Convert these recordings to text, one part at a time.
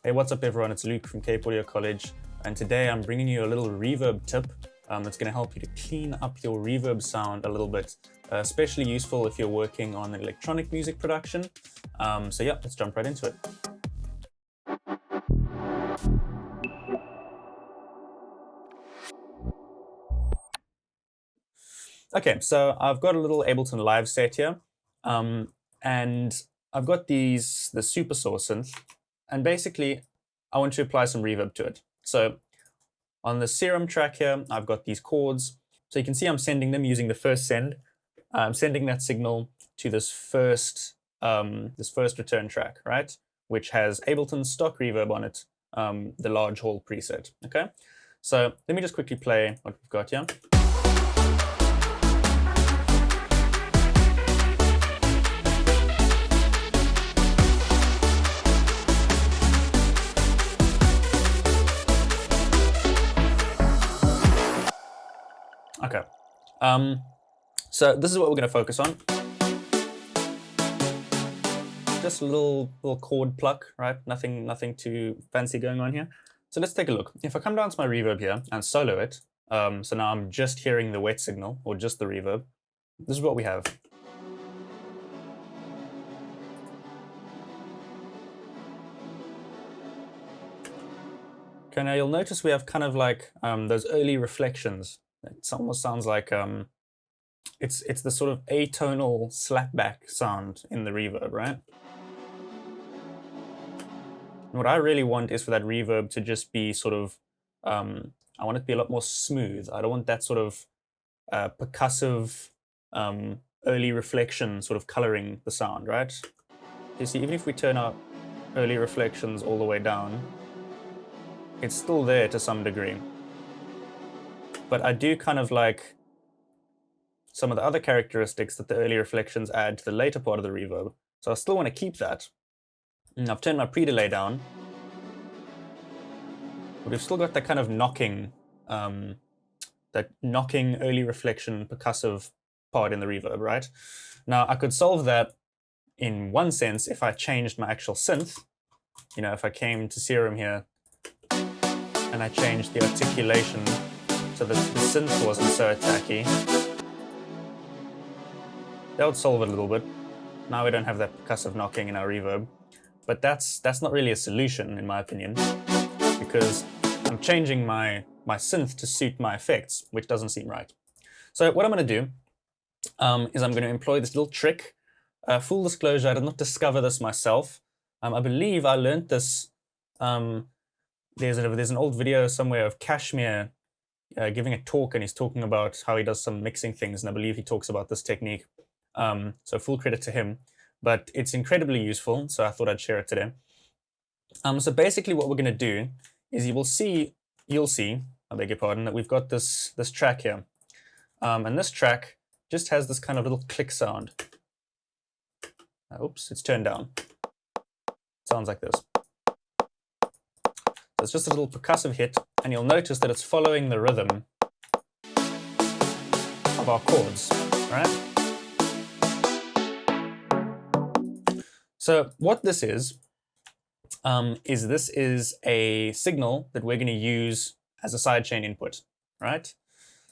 Hey, what's up everyone? It's Luke from Cape Audio College, and today I'm bringing you a little reverb tip that's going to help you to clean up your reverb sound a little bit, especially useful if you're working on electronic music production. So yeah, let's jump right into it. Okay, so I've got a little Ableton Live set here, and I've got the Super Source synth, and basically I want to apply some reverb to it. So on the Serum track here, I've got these chords. So you can see I'm sending them using the first send. I'm sending that signal to this first return track, right? Which has Ableton stock reverb on it, the large hall preset, okay? So let me just quickly play what we've got here. Okay, so this is what we're going to focus on. Just a little chord pluck, right? Nothing too fancy going on here. So let's take a look. If I come down to my reverb here and solo it, so now I'm just hearing the wet signal or just the reverb. This is what we have. Okay, now you'll notice we have kind of like those early reflections. It almost sounds like it's the sort of atonal slapback sound in the reverb, right? And what I really want is for that reverb to just be sort of, I want it to be a lot more smooth. I don't want that sort of percussive early reflection sort of coloring the sound, right? You see, even if we turn our early reflections all the way down, it's still there to some degree. But I do kind of like some of the other characteristics that the early reflections add to the later part of the reverb. So I still want to keep that. And I've turned my pre-delay down. But we've still got that kind of knocking early reflection percussive part in the reverb, right? Now I could solve that in one sense if I changed my actual synth. You know, if I came to Serum here and I changed the articulation so that the synth wasn't so attacky. That would solve it a little bit. Now we don't have that percussive knocking in our reverb. But that's not really a solution, in my opinion, because I'm changing my synth to suit my effects, which doesn't seem right. So what I'm going to do is I'm going to employ this little trick. Full disclosure, I did not discover this myself. I believe I learned this. There's an old video somewhere of Kashmir giving a talk, and he's talking about how he does some mixing things, and I believe he talks about this technique. So full credit to him, but it's incredibly useful, so I thought I'd share it today. So basically what we're going to do is you'll see, I beg your pardon, that we've got this track here. And this track just has this kind of little click sound. Oops, it's turned down. Sounds like this. So it's just a little percussive hit, and you'll notice that it's following the rhythm of our chords, right? So what this is a signal that we're going to use as a sidechain input, right?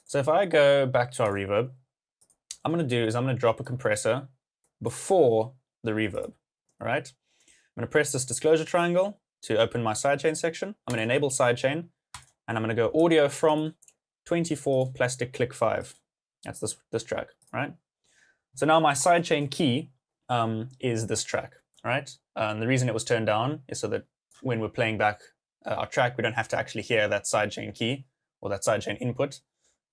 So if I go back to our reverb, I'm going to drop a compressor before the reverb, all right? I'm going to press this disclosure triangle to open my sidechain section. I'm going to enable sidechain, and I'm going to go audio from 24 plastic click 5. That's this track, right? So now my sidechain key is this track, right? The reason it was turned down is so that when we're playing back our track, we don't have to actually hear that sidechain key or that sidechain input,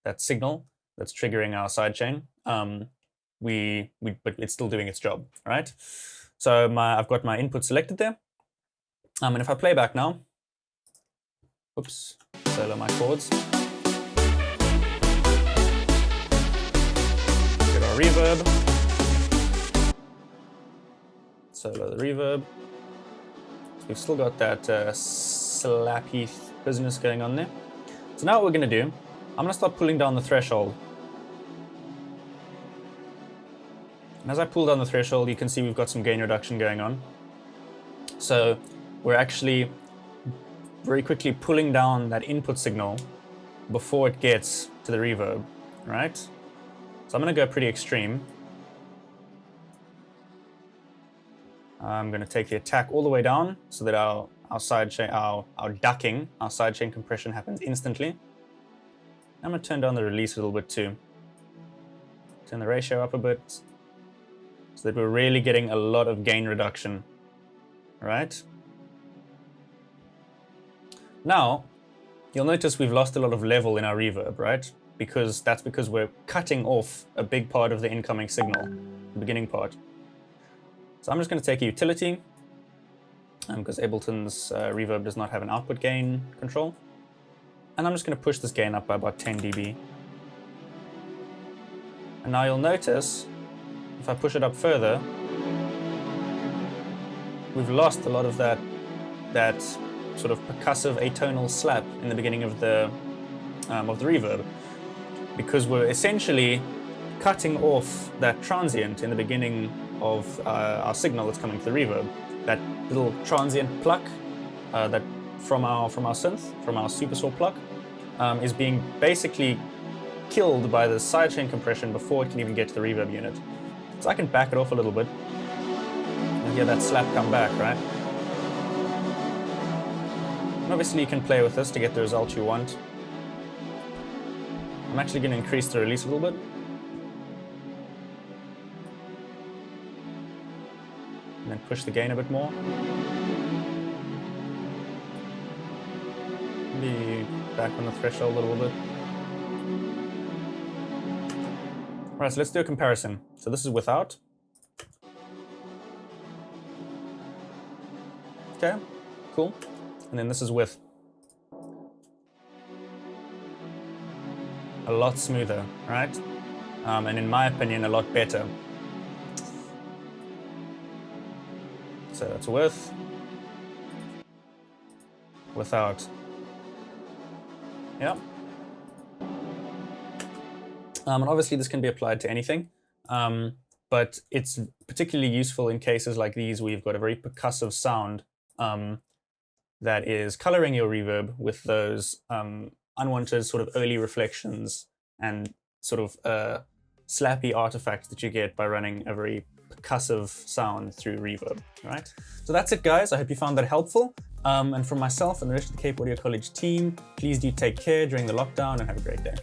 that signal that's triggering our sidechain. But it's still doing its job, right? So I've got my input selected there. And if I play back now, oops, solo my chords. Get our reverb. Solo the reverb. So we've still got that slappy business going on there. So now what we're going to do, I'm going to start pulling down the threshold. And as I pull down the threshold, you can see we've got some gain reduction going on. So we're actually very quickly pulling down that input signal before it gets to the reverb, right? So I'm going to go pretty extreme. I'm going to take the attack all the way down so that our sidechain, our ducking, our sidechain compression happens instantly. I'm going to turn down the release a little bit too. Turn the ratio up a bit so that we're really getting a lot of gain reduction, right? Now, you'll notice we've lost a lot of level in our reverb, right? Because we're cutting off a big part of the incoming signal, the beginning part. So I'm just going to take a utility, because Ableton's reverb does not have an output gain control. And I'm just going to push this gain up by about 10 dB. And now you'll notice, if I push it up further, we've lost a lot of that sort of percussive atonal slap in the beginning of the reverb, because we're essentially cutting off that transient in the beginning of our signal that's coming to the reverb. That little transient pluck that from our synth, from our supersaw pluck, is being basically killed by the sidechain compression before it can even get to the reverb unit. So I can back it off a little bit. You'll hear that slap come back, right? And obviously you can play with this to get the result you want. I'm actually going to increase the release a little bit. And then push the gain a bit more. Maybe back on the threshold a little bit. Alright, so let's do a comparison. So this is without. Okay, cool. And then this is with. A lot smoother, right? And in my opinion, a lot better. So that's with. Without. Yeah. And obviously this can be applied to anything, but it's particularly useful in cases like these where you've got a very percussive sound that is coloring your reverb with those unwanted sort of early reflections and sort of slappy artifacts that you get by running a very percussive sound through reverb, right? So that's it, guys. I hope you found that helpful. And from myself and the rest of the Cape Audio College team, please do take care during the lockdown and have a great day.